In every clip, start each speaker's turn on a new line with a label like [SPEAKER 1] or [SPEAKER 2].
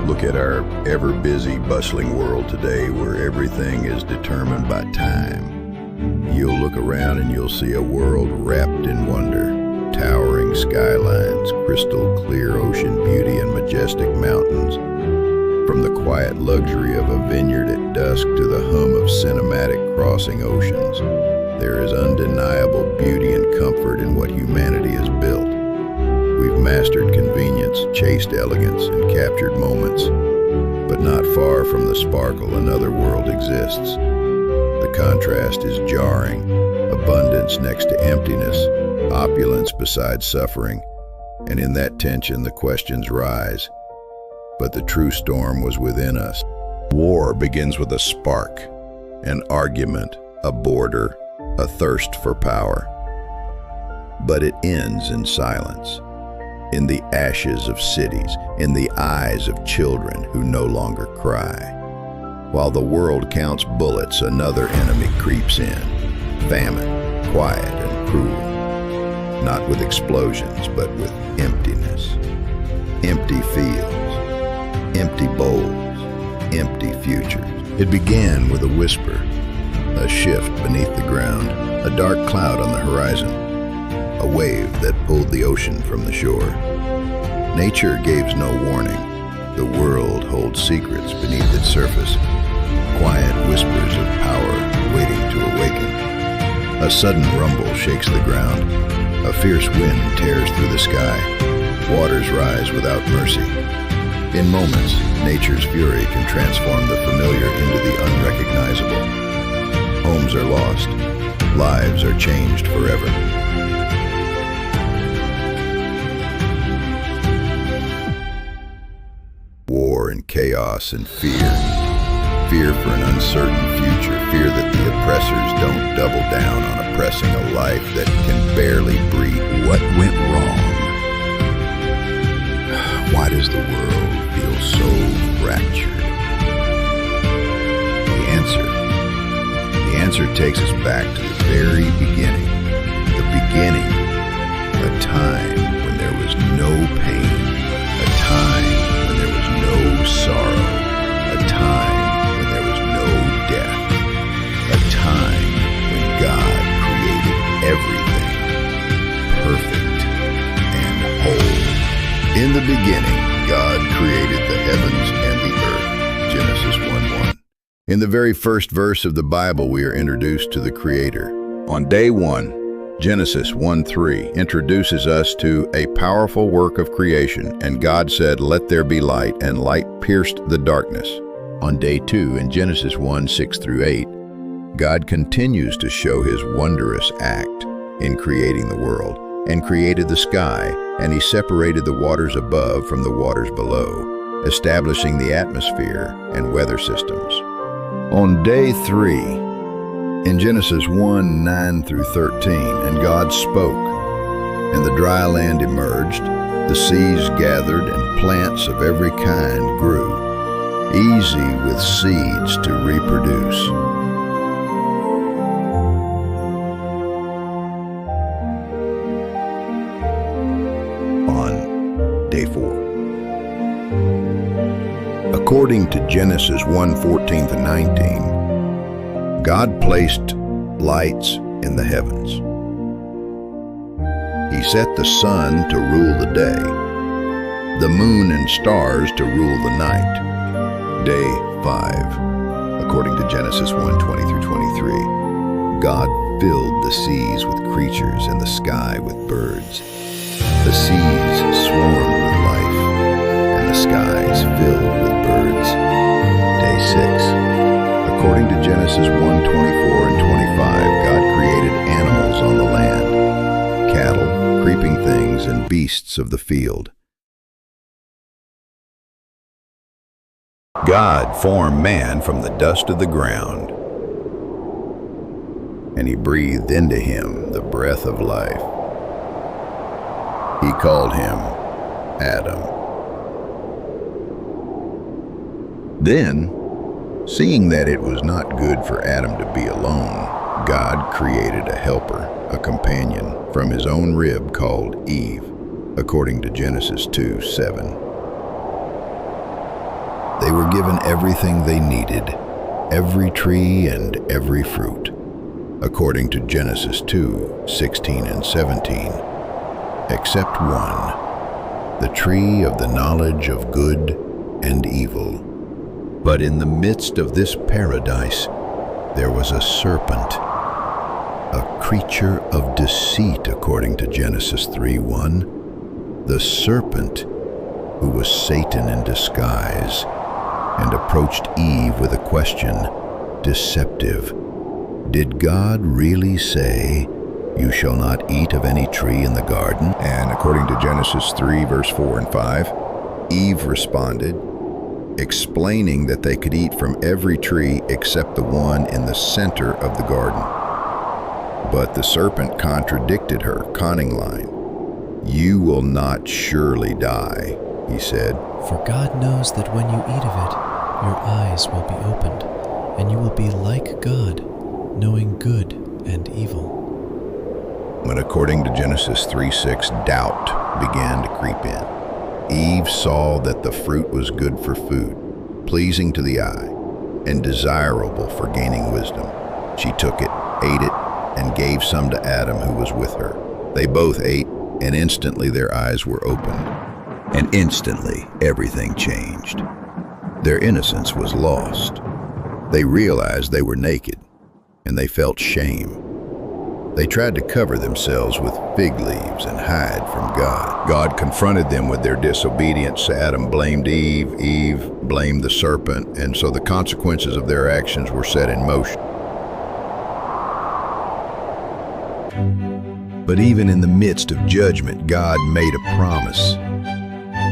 [SPEAKER 1] Look at our ever-busy, bustling world today where everything is determined by time. You'll look around and you'll see a world wrapped in wonder. Towering skylines, crystal clear ocean beauty, and majestic mountains. From the quiet luxury of a vineyard at dusk to the hum of cinematic crossing oceans, there is undeniable beauty and comfort in what humanity has built. We've mastered convenience, chased elegance, and captured moments, but not far from the sparkle another world exists. The contrast is jarring. Abundance next to emptiness, opulence beside suffering, and in that tension the questions rise. But the true storm was within us. War begins with a spark, an argument, a border, a thirst for power. But it ends in silence, in the ashes of cities, in the eyes of children who no longer cry. While the world counts bullets, another enemy creeps in. Famine, quiet and cruel. Not with explosions, but with emptiness. Empty fields, empty bowls, empty futures. It began with a whisper, a shift beneath the ground, a dark cloud on the horizon, a wave that pulled the ocean from the shore. Nature gives no warning. The world holds secrets beneath its surface, quiet whispers of power waiting to awaken. A sudden rumble shakes the ground. A fierce wind tears through the sky. Waters rise without mercy. In moments, nature's fury can transform the familiar into the unrecognizable. Homes are lost. Lives are changed forever. War and chaos and fear. Fear for an uncertain future. Fear that the oppressors don't double down on oppressing a life that can barely breathe. What went wrong? Why does the world feel so fractured? The answer takes us back to the very beginning. The beginning, a time when there was no pain, a time when there was no sorrow, a time when there was no death, a time when God created everything perfect and whole. In the beginning, God created the heavens and the earth. Genesis 1:1. In the very first verse of the Bible, we are introduced to the Creator. On day 1, Genesis 1:3 introduces us to a powerful work of creation, and God said, "Let there be light," and light pierced the darkness. On day 2, in Genesis 1:6-8, God continues to show His wondrous act in creating the world, and created the sky, and He separated the waters above from the waters below, establishing the atmosphere and weather systems. On day 3, in Genesis 1:9-13, and God spoke, and the dry land emerged, the seas gathered, and plants of every kind grew, easy with seeds to reproduce. On day 4. According to Genesis 1:14-19, God placed lights in the heavens. He set the sun to rule the day, the moon and stars to rule the night. Day 5. According to Genesis 1:20-23, God filled the seas with creatures and the sky with birds. The seas swarmed with life, and the skies filled with birds. Day 6. According to Genesis 1:24-25, God created animals on the land, cattle, creeping things, and beasts of the field. God formed man from the dust of the ground, and He breathed into him the breath of life. He called him Adam. Then, seeing that it was not good for Adam to be alone, God created a helper, a companion, from his own rib called Eve, according to Genesis 2:7. They were given everything they needed, every tree and every fruit, according to Genesis 2:16 and 17, except one, the tree of the knowledge of good and evil. But in the midst of this paradise, there was a serpent, a creature of deceit, according to Genesis 3:1, the serpent who was Satan in disguise, and approached Eve with a question, deceptive. Did God really say, "You shall not eat of any tree in the garden"? And according to Genesis 3, verse 4 and 5, Eve responded, explaining that they could eat from every tree except the one in the center of the garden. But the serpent contradicted her conning line. "You will not surely die," he said.
[SPEAKER 2] "For God knows that when you eat of it, your eyes will be opened, and you will be like God, knowing good and evil."
[SPEAKER 1] When according to Genesis 3:6, doubt began to creep in. Eve saw that the fruit was good for food, pleasing to the eye, and desirable for gaining wisdom. She took it, ate it, and gave some to Adam, who was with her. They both ate, and instantly their eyes were opened. And instantly everything changed. Their innocence was lost. They realized they were naked, and they felt shame. They tried to cover themselves with fig leaves and hide from God. God confronted them with their disobedience. Adam blamed Eve, Eve blamed the serpent, and so the consequences of their actions were set in motion. But even in the midst of judgment, God made a promise.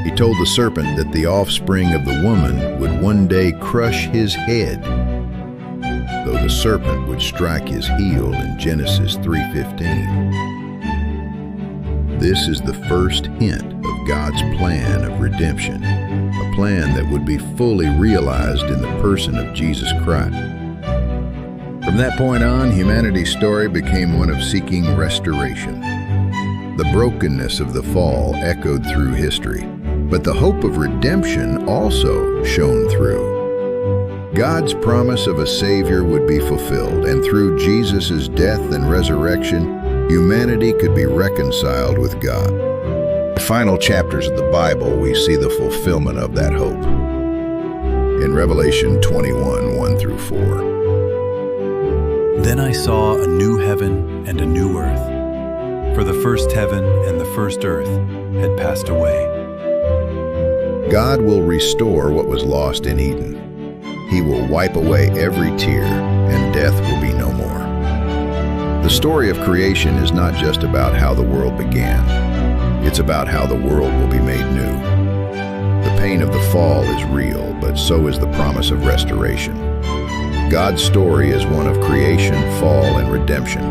[SPEAKER 1] He told the serpent that the offspring of the woman would one day crush his head, though the serpent would strike his heel in Genesis 3:15. This is the first hint of God's plan of redemption, a plan that would be fully realized in the person of Jesus Christ. From that point on, humanity's story became one of seeking restoration. The brokenness of the fall echoed through history, but the hope of redemption also shone through. God's promise of a Savior would be fulfilled, and through Jesus' death and resurrection, humanity could be reconciled with God. In the final chapters of the Bible, we see the fulfillment of that hope. In Revelation 21, 1 through 4.
[SPEAKER 3] Then I saw a new heaven and a new earth, for the first heaven and the first earth had passed away.
[SPEAKER 1] God will restore what was lost in Eden. He will wipe away every tear, and death will be no more. The story of creation is not just about how the world began. It's about how the world will be made new. The pain of the fall is real, but so is the promise of restoration. God's story is one of creation, fall, and redemption,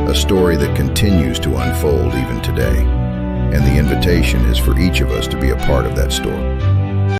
[SPEAKER 1] a story that continues to unfold even today. And the invitation is for each of us to be a part of that story.